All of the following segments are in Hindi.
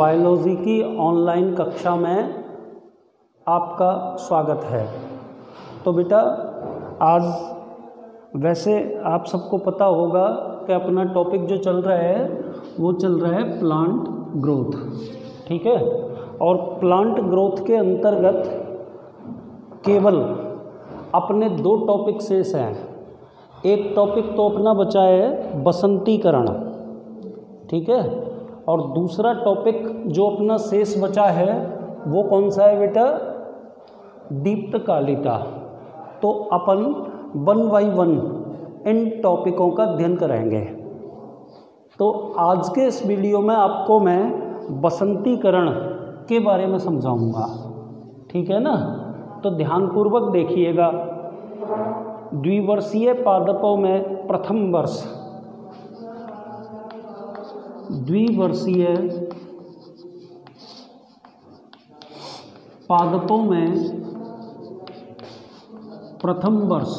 बायोलॉजी की ऑनलाइन कक्षा में आपका स्वागत है। तो बेटा आज वैसे आप सबको पता होगा कि अपना टॉपिक जो चल रहा है वो चल रहा है प्लांट ग्रोथ, ठीक है। और प्लांट ग्रोथ के अंतर्गत केवल अपने दो टॉपिक शेष हैं। एक टॉपिक तो अपना बचा है बसंतीकरण, ठीक है, और दूसरा टॉपिक जो अपना शेष बचा है वो कौन सा है बेटा, दीप्तकालिता। तो अपन 1 बाय 1 इन टॉपिकों का अध्ययन करेंगे। तो आज के इस वीडियो में आपको मैं बसंतीकरण के बारे में समझाऊंगा, ठीक है ना। तो ध्यानपूर्वक देखिएगा। द्विवर्षीय पादपों में प्रथम वर्ष, द्विवर्षीय पादपों में प्रथम वर्ष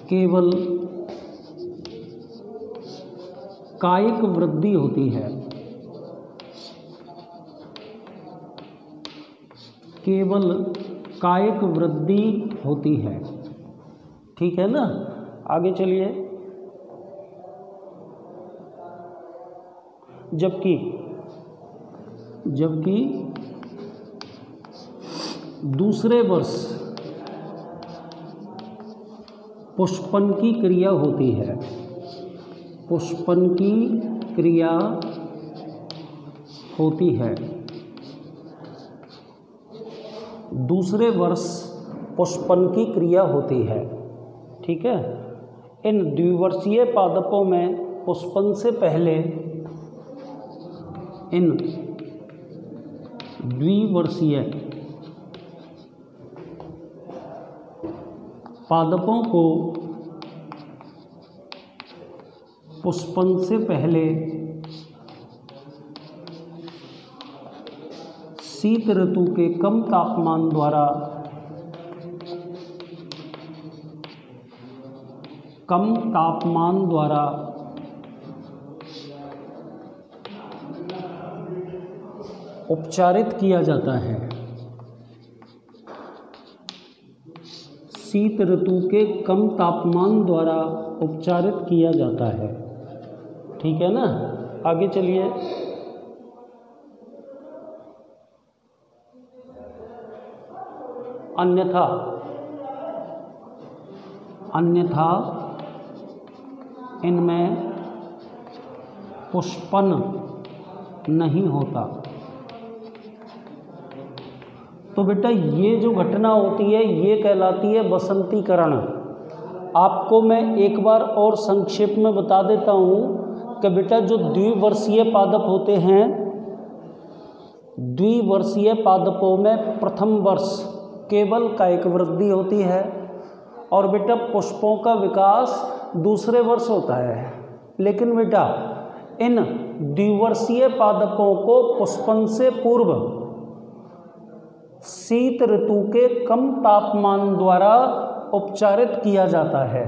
केवल कायिक वृद्धि होती है, केवल कायिक वृद्धि होती है, ठीक है ना। आगे चलिए। जबकि दूसरे वर्ष पुष्पन की क्रिया होती है, पुष्पन की क्रिया होती है। दूसरे वर्ष पुष्पन की क्रिया होती है, ठीक है। इन द्विवर्षीय पादपों में पुष्पन से पहले इन द्विवर्षीय पादपों को पुष्पन से पहले शीत ऋतु के कम तापमान द्वारा उपचारित किया जाता है। शीत ऋतु के कम तापमान द्वारा उपचारित किया जाता है, ठीक है ना। आगे चलिए। अन्यथा इनमें पुष्पन नहीं होता। तो बेटा ये जो घटना होती है ये कहलाती है बसंतीकरण। आपको मैं एक बार और संक्षेप में बता देता हूँ कि बेटा जो द्विवर्षीय पादप होते हैं, द्विवर्षीय पादपों में प्रथम वर्ष केवल कायिक वृद्धि होती है और बेटा पुष्पों का विकास दूसरे वर्ष होता है। लेकिन बेटा इन द्विवर्षीय पादपों को पुष्पन से पूर्व शीत ऋतु के कम तापमान द्वारा उपचारित किया जाता है,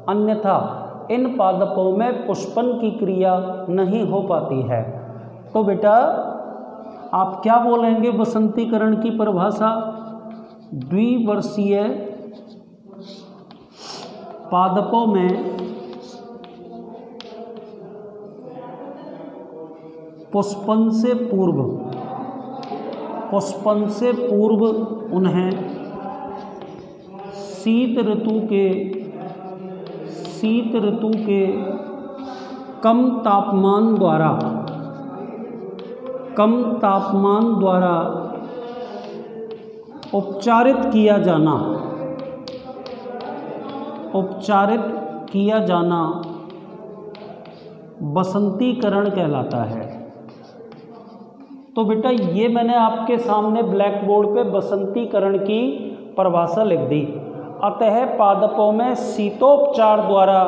अन्यथा इन पादपों में पुष्पन की क्रिया नहीं हो पाती है। तो बेटा आप क्या बोलेंगे बसंतीकरण की परिभाषा? द्विवर्षीय पादपों में पुष्पन से पूर्व उन्हें शीत ऋतु के कम तापमान द्वारा उपचारित किया जाना बसंतीकरण कहलाता है। तो बेटा ये मैंने आपके सामने ब्लैक बोर्ड पे बसंतीकरण की परिभाषा लिख दी। अतः पादपों में शीतोपचार द्वारा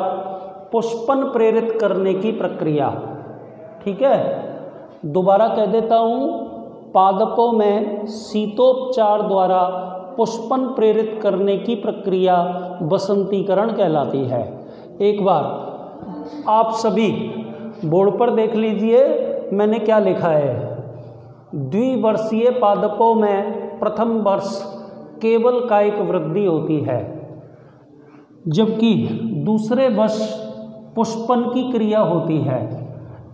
पुष्पन प्रेरित करने की प्रक्रिया, ठीक है। दोबारा कह देता हूँ, पादपों में शीतोपचार द्वारा पुष्पन प्रेरित करने की प्रक्रिया बसंतीकरण कहलाती है। एक बार आप सभी बोर्ड पर देख लीजिए मैंने क्या लिखा है। द्विवर्षीय पादपों में प्रथम वर्ष केवल कायिक वृद्धि होती है, जबकि दूसरे वर्ष पुष्पन की क्रिया होती है।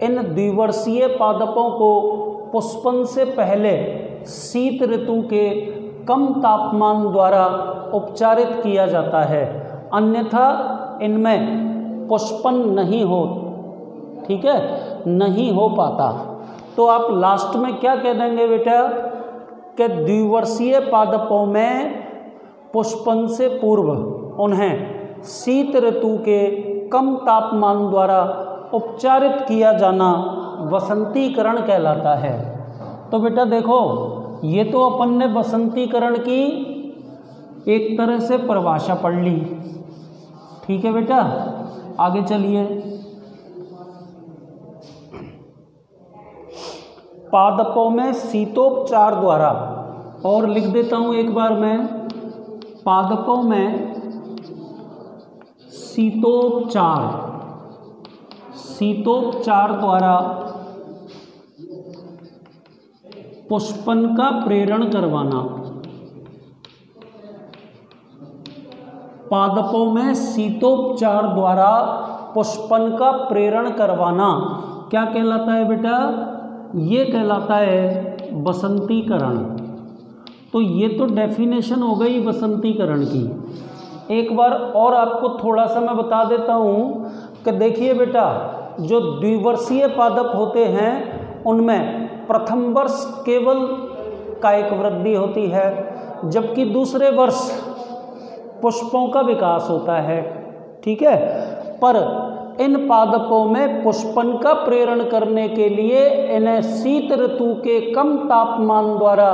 इन द्विवर्षीय पादपों को पुष्पन से पहले शीत ऋतु के कम तापमान द्वारा उपचारित किया जाता है, अन्यथा इनमें पुष्पन नहीं हो, ठीक है, नहीं हो पाता। तो आप लास्ट में क्या कह देंगे बेटा कि द्विवर्षीय पादपों में पुष्पन से पूर्व उन्हें शीत ऋतु के कम तापमान द्वारा उपचारित किया जाना वसंतीकरण कहलाता है। तो बेटा देखो, ये तो अपन ने वसंतीकरण की एक तरह से परिभाषा पढ़ ली, ठीक है बेटा। आगे चलिए, पादपों में शीतोपचार द्वारा, और लिख देता हूँ एक बार मैं, पादपों में शीतोपचार द्वारा पुष्पन का प्रेरण करवाना। पादपों में शीतोपचार द्वारा पुष्पन का प्रेरण करवाना क्या कहलाता है बेटा? ये कहलाता है बसंतीकरण। तो ये तो डेफिनेशन हो गई बसंतीकरण की। एक बार और आपको थोड़ा सा मैं बता देता हूँ कि देखिए बेटा, जो द्विवर्षीय पादप होते हैं उनमें प्रथम वर्ष केवल कायिक वृद्धि होती है, जबकि दूसरे वर्ष पुष्पों का विकास होता है, ठीक है। पर इन पादपों में पुष्पन का प्रेरण करने के लिए इन्हें शीत ऋतु के कम तापमान द्वारा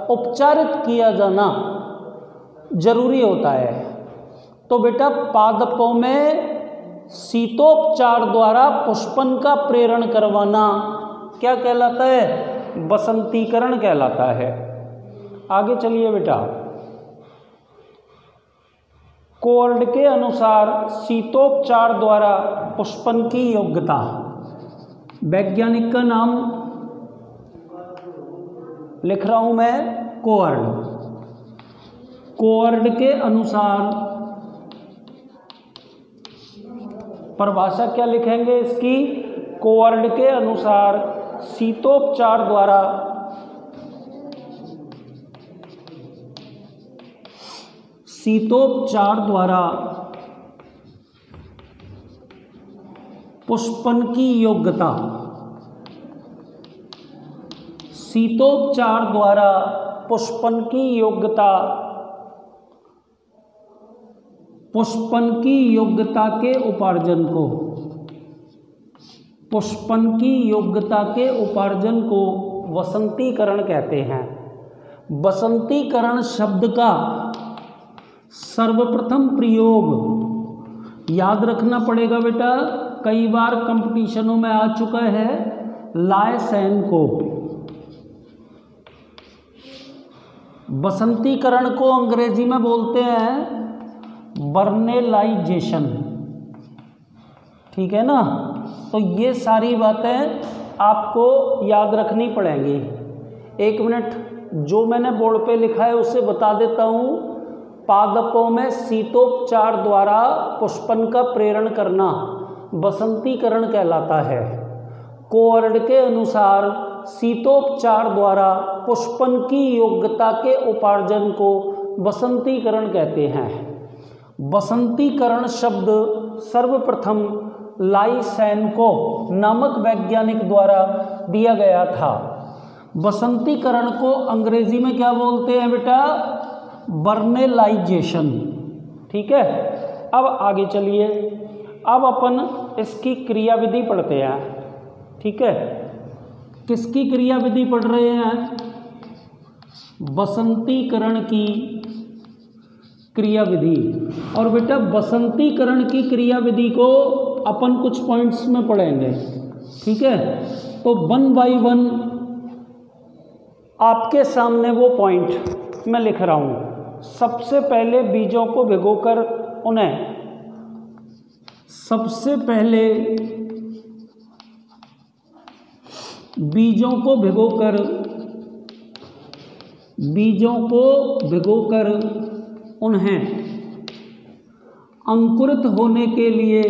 उपचारित किया जाना जरूरी होता है। तो बेटा पादपों में शीतोपचार द्वारा पुष्पन का प्रेरण करवाना क्या कहलाता है? बसंतीकरण कहलाता है। आगे चलिए बेटा, कोवर्ड के अनुसार शीतोपचार द्वारा पुष्पन की योग्यता, वैज्ञानिक का नाम लिख रहा हूं मैं, कोवर्ड। कोवर्ड के अनुसार परिभाषा क्या लिखेंगे इसकी? कोवर्ड के अनुसार शीतोपचार द्वारा पुष्पन की योग्यता, शीतोपचार द्वारा पुष्पन की योग्यता, पुष्पन की योग्यता के उपार्जन को, पुष्पन की योग्यता के उपार्जन को वसंतीकरण कहते हैं। वसंतीकरण शब्द का सर्वप्रथम प्रयोग याद रखना पड़ेगा बेटा, कई बार कंपटीशनों में आ चुका है, लायसेनकोप। बसंतीकरण को अंग्रेजी में बोलते हैं बर्नेलाइजेशन, ठीक है ना। तो ये सारी बातें आपको याद रखनी पड़ेंगी। एक मिनट, जो मैंने बोर्ड पे लिखा है उसे बता देता हूँ। पादपों में शीतोपचार द्वारा पुष्पन का प्रेरण करना बसंतीकरण कहलाता है। कोवर्ड के अनुसार शीतोपचार द्वारा पुष्पन की योग्यता के उपार्जन को बसंतीकरण कहते हैं। बसंतीकरण शब्द सर्वप्रथम लाइसेनकोप नामक वैज्ञानिक द्वारा दिया गया था। बसंतीकरण को अंग्रेजी में क्या बोलते हैं बेटा? बर्नेलाइजेशन, ठीक है। अब आगे चलिए, अब अपन इसकी क्रियाविधि पढ़ते हैं, ठीक है। किसकी क्रियाविधि पढ़ रहे हैं? बसंतीकरण की क्रियाविधि। और बेटा बसंतीकरण की क्रियाविधि को अपन कुछ पॉइंट्स में पढ़ेंगे, ठीक है। तो 1 बाय 1 आपके सामने वो पॉइंट मैं लिख रहा हूँ। सबसे पहले बीजों को भिगोकर उन्हें, सबसे पहले बीजों को भिगोकर उन्हें अंकुरित होने के लिए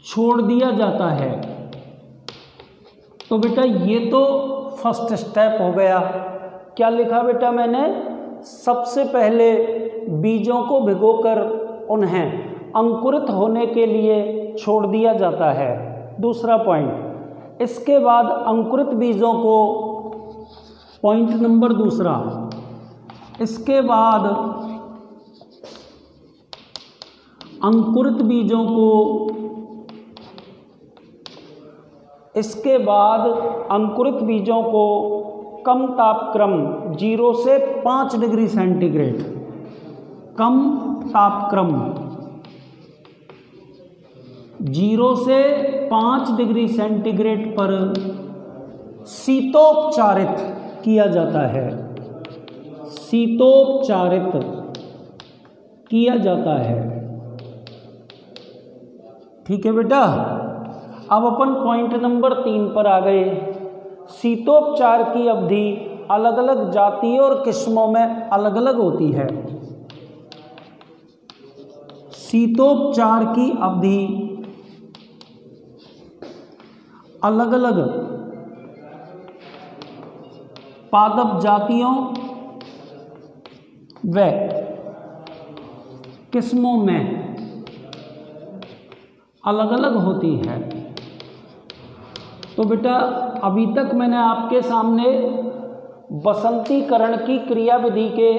छोड़ दिया जाता है। तो बेटा ये तो फर्स्ट स्टेप हो गया। क्या लिखा बेटा मैंने? सबसे पहले बीजों को भिगोकर उन्हें अंकुरित होने के लिए छोड़ दिया जाता है। दूसरा पॉइंट, इसके बाद अंकुरित बीजों को, पॉइंट नंबर दूसरा, इसके बाद अंकुरित बीजों को कम तापक्रम 0 से 5 डिग्री सेंटीग्रेड, कम तापक्रम 0 से 5 डिग्री सेंटीग्रेड पर शीतोपचारित किया जाता है। शीतोपचारित किया जाता है। ठीक है बेटा। अब अपन पॉइंट नंबर 3 पर आ गए। शीतोपचार की अवधि अलग अलग जातियों और किस्मों में अलग अलग होती है। शीतोपचार की अवधि अलग अलग पादप जातियों व किस्मों में अलग अलग होती है। तो बेटा अभी तक मैंने आपके सामने बसंतीकरण की क्रियाविधि के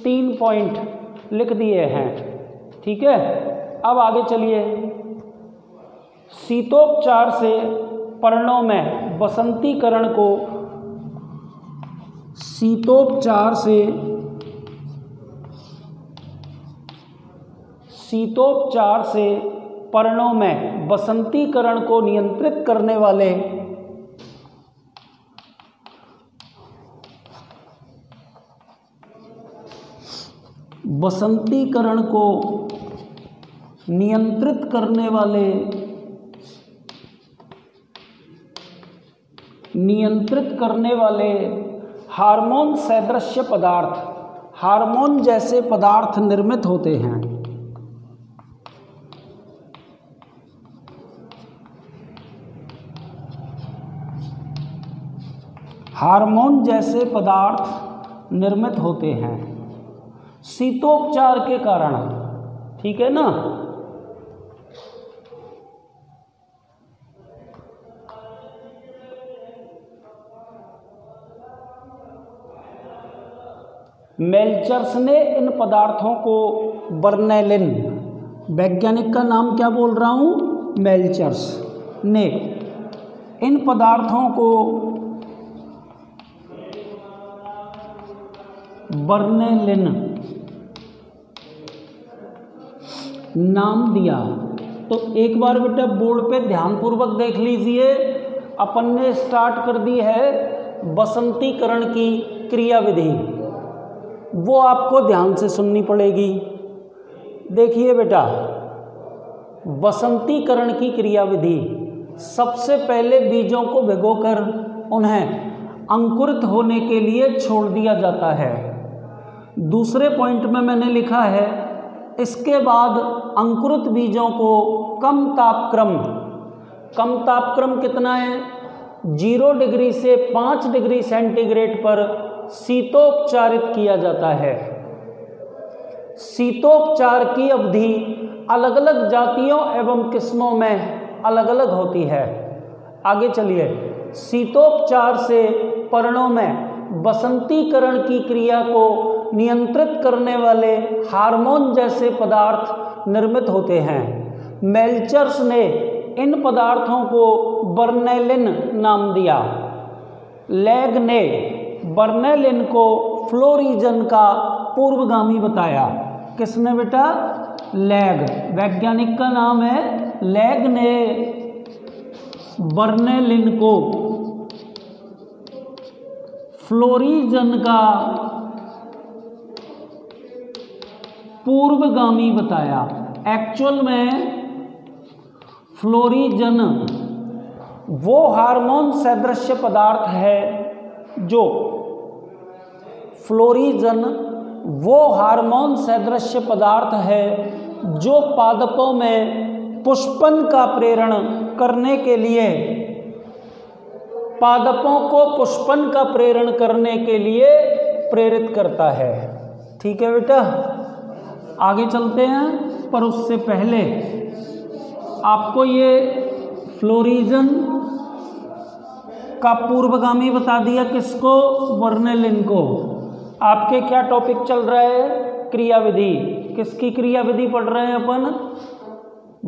3 पॉइंट लिख दिए हैं। ठीक है। अब आगे चलिए। शीतोपचार से पर्णों में बसंतीकरण को, शीतोपचार से पर्णों में बसंतीकरण को नियंत्रित करने वाले हार्मोन सदृश्य पदार्थ, हार्मोन जैसे पदार्थ निर्मित होते हैं। हार्मोन जैसे पदार्थ निर्मित होते हैं शीतोपचार के कारण। ठीक है ना। मेल्चर्स ने इन पदार्थों को बर्नैलिन, वैज्ञानिक का नाम क्या बोल रहा हूँ, मेल्चर्स ने इन पदार्थों को बर्नैलिन नाम दिया। तो एक बार बेटा बोर्ड पे ध्यानपूर्वक देख लीजिए। अपन ने स्टार्ट कर दी है बसंतीकरण की क्रियाविधि, वो आपको ध्यान से सुननी पड़ेगी। देखिए बेटा, बसंतीकरण की क्रियाविधि, सबसे पहले बीजों को भिगोकर उन्हें अंकुरित होने के लिए छोड़ दिया जाता है। दूसरे पॉइंट में मैंने लिखा है, इसके बाद अंकुरित बीजों को कम तापक्रम कितना है, 0 डिग्री से 5 डिग्री सेंटीग्रेड पर शीतोपचारित किया जाता है। शीतोपचार की अवधि अलग अलग जातियों एवं किस्मों में अलग अलग होती है। आगे चलिए। शीतोपचार से पर्णों में बसंतीकरण की क्रिया को नियंत्रित करने वाले हार्मोन जैसे पदार्थ निर्मित होते हैं। मेल्चर्स ने इन पदार्थों को बर्नैलिन नाम दिया। लैग ने बर्नैलिन को फ्लोरीजन का पूर्वगामी बताया। किसने बेटा? लैग, वैज्ञानिक का नाम है। लैग ने बर्नैलिन को फ्लोरीजन का पूर्वगामी बताया। एक्चुअल में फ्लोरीजन वो हार्मोन सदृश पदार्थ है जो फ्लोरीजन वो हार्मोन सदृश पदार्थ है जो पादपों में पुष्पन का प्रेरण करने के लिए, पादपों को पुष्पन का प्रेरण करने के लिए प्रेरित करता है। ठीक है बेटा, आगे चलते हैं, पर उससे पहले आपको ये फ्लोरीजन का पूर्वगामी बता दिया, किसको? वर्नेलिन को। आपके क्या टॉपिक चल रहा है? क्रियाविधि। किसकी क्रियाविधि पढ़ रहे हैं अपन?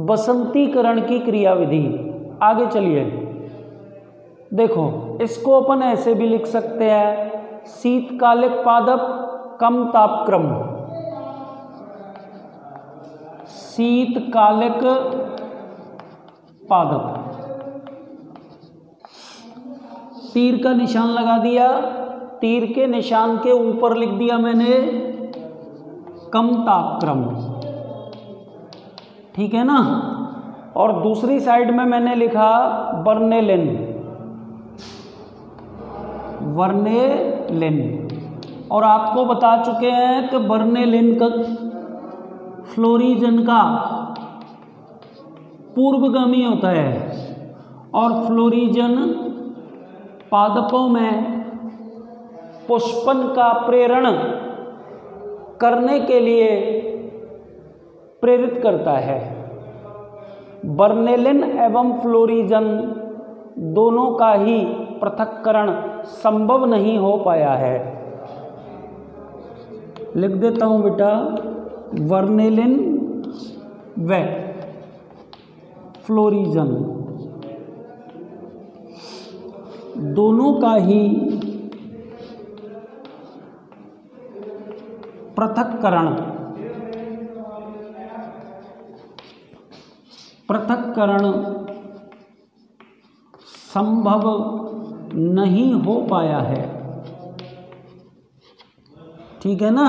बसंतीकरण की क्रियाविधि। आगे चलिए, देखो इसको अपन ऐसे भी लिख सकते हैं, शीतकालिक पादप कम तापक्रम, शीतकालिक पादप। तीर का निशान लगा दिया, तीर के निशान के ऊपर लिख दिया मैंने कम तापक्रम। ठीक है ना? और दूसरी साइड में मैंने लिखा वर्नेलिन, वर्नेलिन। और आपको बता चुके हैं कि वर्नेलिन का फ्लोरीजन का पूर्वगामी होता है, और फ्लोरीजन पादपों में पुष्पन का प्रेरण करने के लिए प्रेरित करता है। वर्नेलिन एवं फ्लोरीजन दोनों का ही पृथक्करण संभव नहीं हो पाया है। लिख देता हूं बेटा, वर्नेलिन व फ्लोरीजन दोनों का ही पृथक्करण संभव नहीं हो पाया है। ठीक है ना?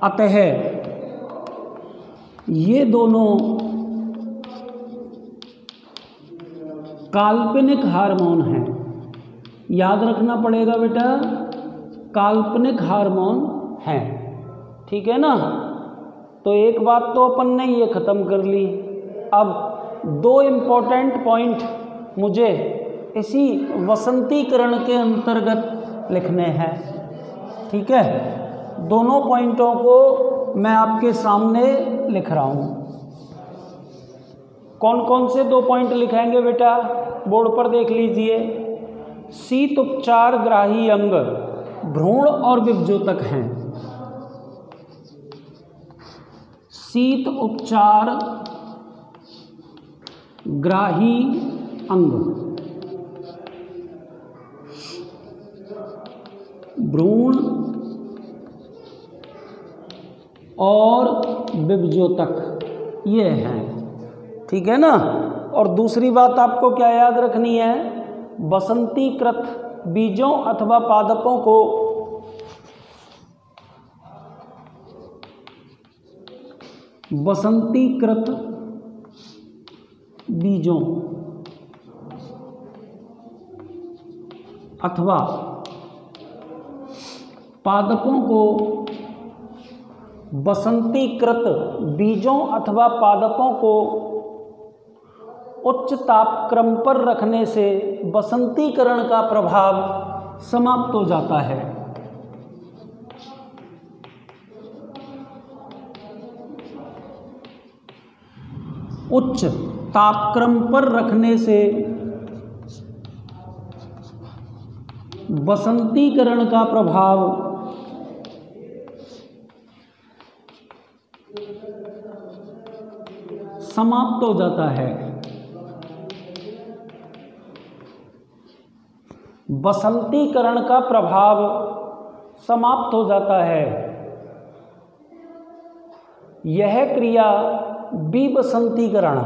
अतः ये दोनों काल्पनिक हार्मोन हैं। याद रखना पड़ेगा बेटा, काल्पनिक हार्मोन हैं। ठीक है ना? तो एक बात तो अपन ने ये ख़त्म कर ली। अब दो इम्पोर्टेंट पॉइंट मुझे इसी वसंतीकरण के अंतर्गत लिखने हैं। ठीक है? दोनों पॉइंटों को मैं आपके सामने लिख रहा हूँ। कौन कौन से दो पॉइंट लिखेंगे बेटा? बोर्ड पर देख लीजिए। शीत उपचार ग्राही अंग भ्रूण और विभजोतक हैं। शीत उपचार ग्राही अंग भ्रूण और विभजोतक ये हैं। ठीक है ना? और दूसरी बात आपको क्या याद रखनी है? बसंतीकृत बीजों अथवा पादपों को बसंतीकृत बीजों अथवा पादपों को बसंतीकृत बीजों अथवा पादपों को उच्च तापक्रम पर रखने से बसंतीकरण का प्रभाव समाप्त हो जाता है। उच्च तापक्रम पर रखने से बसंतीकरण का प्रभाव समाप्त हो जाता है। बसंतीकरण का प्रभाव समाप्त हो जाता है। यह क्रिया विबसंतीकरण,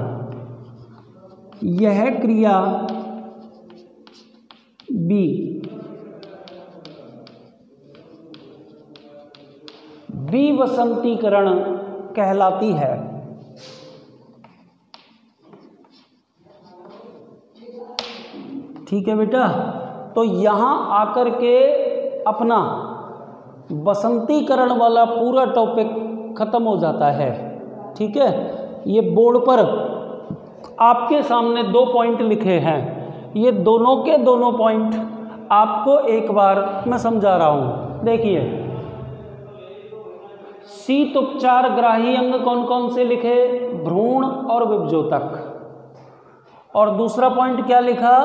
यह क्रिया विबसंतीकरण कहलाती है। ठीक है बेटा। तो यहाँ आकर के अपना बसंतीकरण वाला पूरा टॉपिक ख़त्म हो जाता है। ठीक है, ये बोर्ड पर आपके सामने 2 पॉइंट लिखे हैं, ये दोनों के दोनों पॉइंट आपको एक बार मैं समझा रहा हूँ। देखिए, शीत उपचार ग्राही अंग कौन कौन से लिखे? भ्रूण और विभजोतक। और दूसरा पॉइंट क्या लिखा?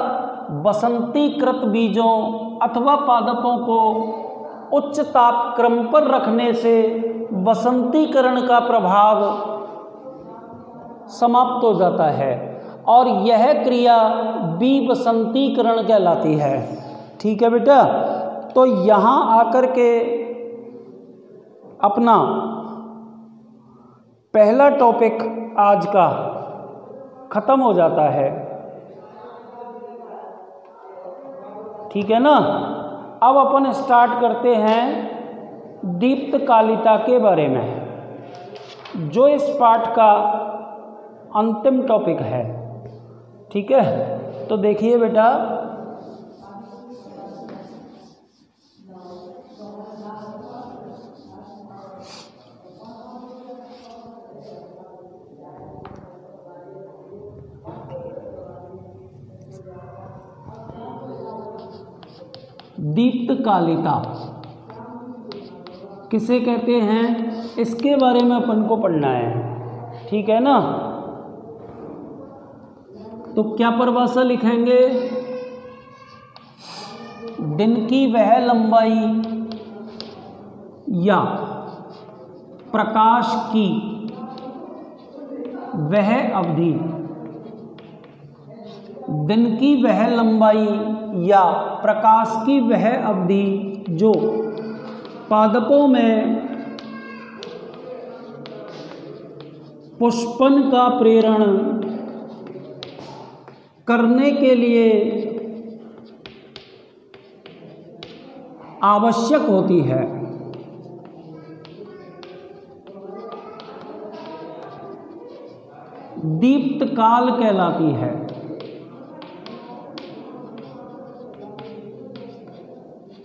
बसंतीकृत बीजों अथवा पादपों को उच्च ताप क्रम पर रखने से बसंतीकरण का प्रभाव समाप्त हो जाता है और यह क्रिया विबसंतीकरण कहलाती है। ठीक है बेटा। तो यहाँ आकर के अपना पहला टॉपिक आज का ख़त्म हो जाता है। ठीक है ना। अब अपन स्टार्ट करते हैं दीप्तकालिता के बारे में, जो इस पाठ का अंतिम टॉपिक है। ठीक है, तो देखिए बेटा, दीप्तकालिता किसे कहते हैं, इसके बारे में अपन को पढ़ना है। ठीक है ना। तो क्या परिभाषा लिखेंगे? दिन की वह लंबाई या प्रकाश की वह अवधि, दिन की वह लंबाई या प्रकाश की वह अवधि जो पादपों में पुष्पन का प्रेरण करने के लिए आवश्यक होती है। दीप्तकाल कहलाती है।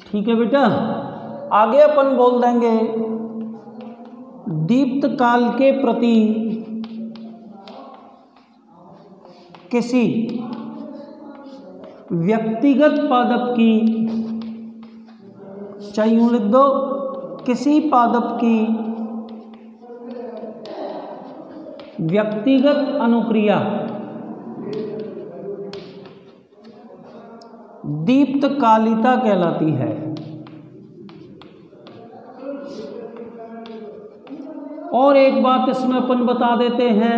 ठीक है बेटा। आगे अपन बोल देंगे दीप्तकाल के प्रति किसी व्यक्तिगत पादप की, चाहे यूं लिख दो, किसी पादप की व्यक्तिगत अनुक्रिया दीप्तकालिता कहलाती है। और एक बात इसमें अपन बता देते हैं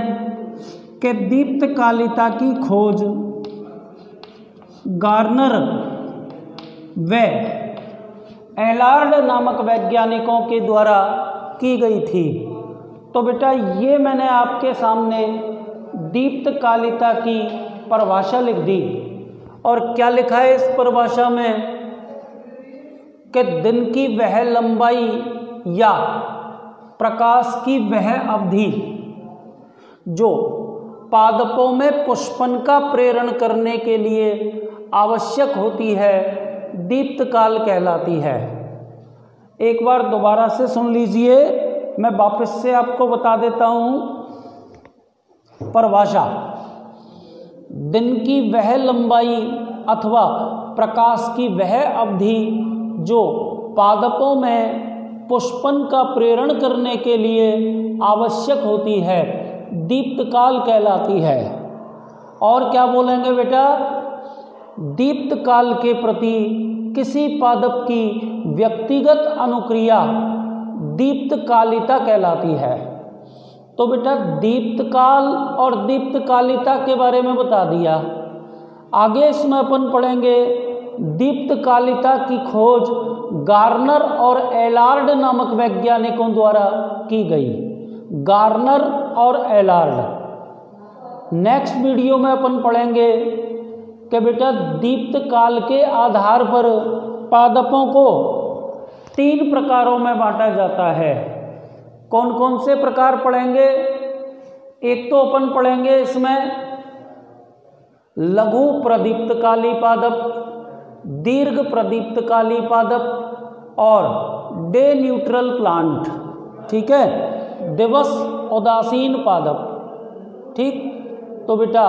कि दीप्तकालिता की खोज गार्नर व एलार्ड नामक वैज्ञानिकों के द्वारा की गई थी। तो बेटा, ये मैंने आपके सामने दीप्तकालिता की परिभाषा लिख दी। और क्या लिखा है इस परिभाषा में कि दिन की वह लंबाई या प्रकाश की वह अवधि जो पादपों में पुष्पन का प्रेरण करने के लिए आवश्यक होती है, दीप्तकाल कहलाती है। एक बार दोबारा से सुन लीजिए, मैं वापस से आपको बता देता हूँ परिभाषा। दिन की वह लंबाई अथवा प्रकाश की वह अवधि जो पादपों में पुष्पन का प्रेरण करने के लिए आवश्यक होती है, दीप्तकाल कहलाती है। और क्या बोलेंगे बेटा? दीप्तकाल के प्रति किसी पादप की व्यक्तिगत अनुक्रिया दीप्तकालिता कहलाती है। तो बेटा, दीप्तकाल और दीप्तकालिता के बारे में बता दिया। आगे इसमें अपन पढ़ेंगे दीप्तकालिता की खोज गार्नर और एलार्ड नामक वैज्ञानिकों द्वारा की गई। गार्नर और एलार्ड। नेक्स्ट वीडियो में अपन पढ़ेंगे कि बेटा, दीप्तकाल के आधार पर पादपों को 3 प्रकारों में बांटा जाता है। कौन कौन से प्रकार पढ़ेंगे? एक तो अपन पढ़ेंगे इसमें लघु प्रदीप्तकाली पादप, दीर्घ प्रदीप्तकाली पादप और डे न्यूट्रल प्लांट। ठीक है, दिवस उदासीन पादप। ठीक, तो बेटा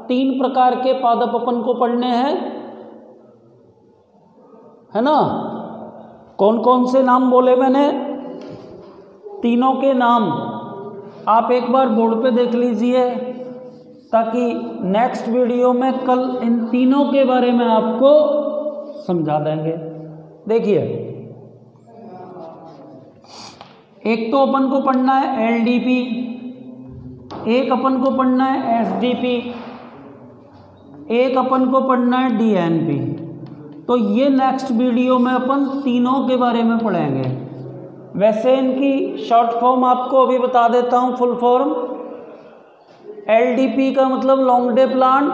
3 प्रकार के पादप अपन को पढ़ने हैं, है ना। कौन कौन से नाम बोले मैंने? तीनों के नाम आप एक बार बोर्ड पे देख लीजिए, ताकि नेक्स्ट वीडियो में कल इन तीनों के बारे में आपको समझा देंगे। देखिए, एक तो अपन को पढ़ना है एलडीपी, एक अपन को पढ़ना है एसडीपी, एक अपन को पढ़ना है डीएनपी। तो ये नेक्स्ट वीडियो में अपन तीनों के बारे में पढ़ेंगे। वैसे इनकी शॉर्ट फॉर्म आपको अभी बता देता हूँ, फुल फॉर्म। एलडीपी का मतलब लॉन्ग डे प्लांट,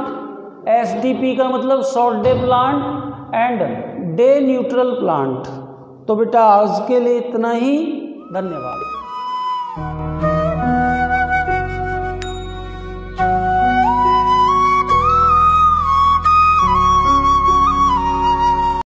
एसडीपी का मतलब short day plant and day neutral plant. तो बेटा आज के लिए इतना ही, धन्यवाद।